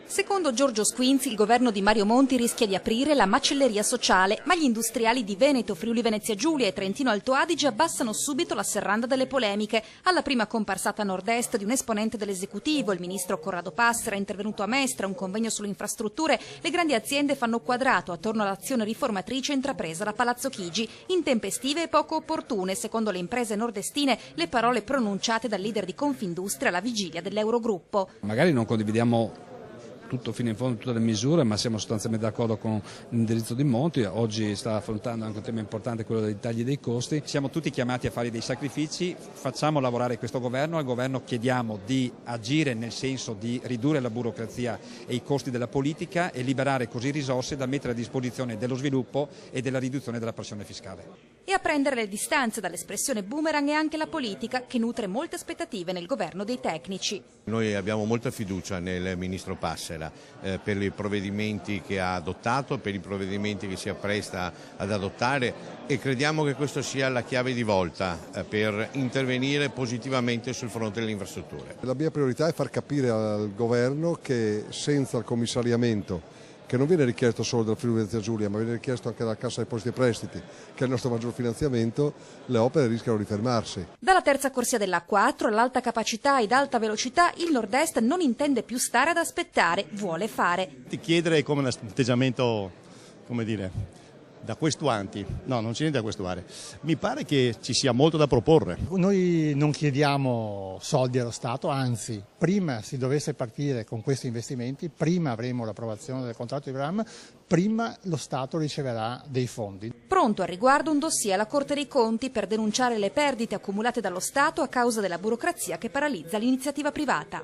Secondo Giorgio Squinzi, il governo di Mario Monti rischia di aprire la macelleria sociale, ma gli industriali di Veneto, Friuli Venezia Giulia e Trentino Alto Adige abbassano subito la serranda delle polemiche. Alla prima comparsata a nord-est di un esponente dell'esecutivo, il ministro Corrado Passera è intervenuto a Mestre, un convegno sulle infrastrutture, le grandi aziende fanno quadrato attorno all'azione riformatrice intrapresa da Palazzo Chigi, intempestive e poco opportune, secondo le imprese nordestine, le parole pronunciate dal leader di Confindustria alla vigilia dell'Eurogruppo. Magari non condividiamo tutto fino in fondo, tutte le misure, ma siamo sostanzialmente d'accordo con l'indirizzo di Monti. Oggi sta affrontando anche un tema importante, quello dei tagli dei costi. Siamo tutti chiamati a fare dei sacrifici, facciamo lavorare questo governo, al governo chiediamo di agire nel senso di ridurre la burocrazia e i costi della politica e liberare così risorse da mettere a disposizione dello sviluppo e della riduzione della pressione fiscale. E a prendere le distanze dall'espressione boomerang è anche la politica, che nutre molte aspettative nel governo dei tecnici. Noi abbiamo molta fiducia nel ministro Passera per i provvedimenti che ha adottato, per i provvedimenti che si appresta ad adottare e crediamo che questa sia la chiave di volta per intervenire positivamente sul fronte delle infrastrutture. La mia priorità è far capire al governo che senza il commissariamento, che non viene richiesto solo dal Friuli Venezia Giulia, ma viene richiesto anche dalla Cassa Depositi e Prestiti, che è il nostro maggior finanziamento, le opere rischiano di fermarsi. Dalla terza corsia della A4 all'alta capacità ed alta velocità, il Nord-Est non intende più stare ad aspettare, vuole fare. Ti chiedere come un atteggiamento, come dire, da questuanti. No, non c'è niente da questuare. Mi pare che ci sia molto da proporre. Noi non chiediamo soldi allo Stato, anzi, prima si dovesse partire con questi investimenti, prima avremo l'approvazione del contratto di programma, prima lo Stato riceverà dei fondi. Pronto al riguardo un dossier alla Corte dei Conti per denunciare le perdite accumulate dallo Stato a causa della burocrazia che paralizza l'iniziativa privata.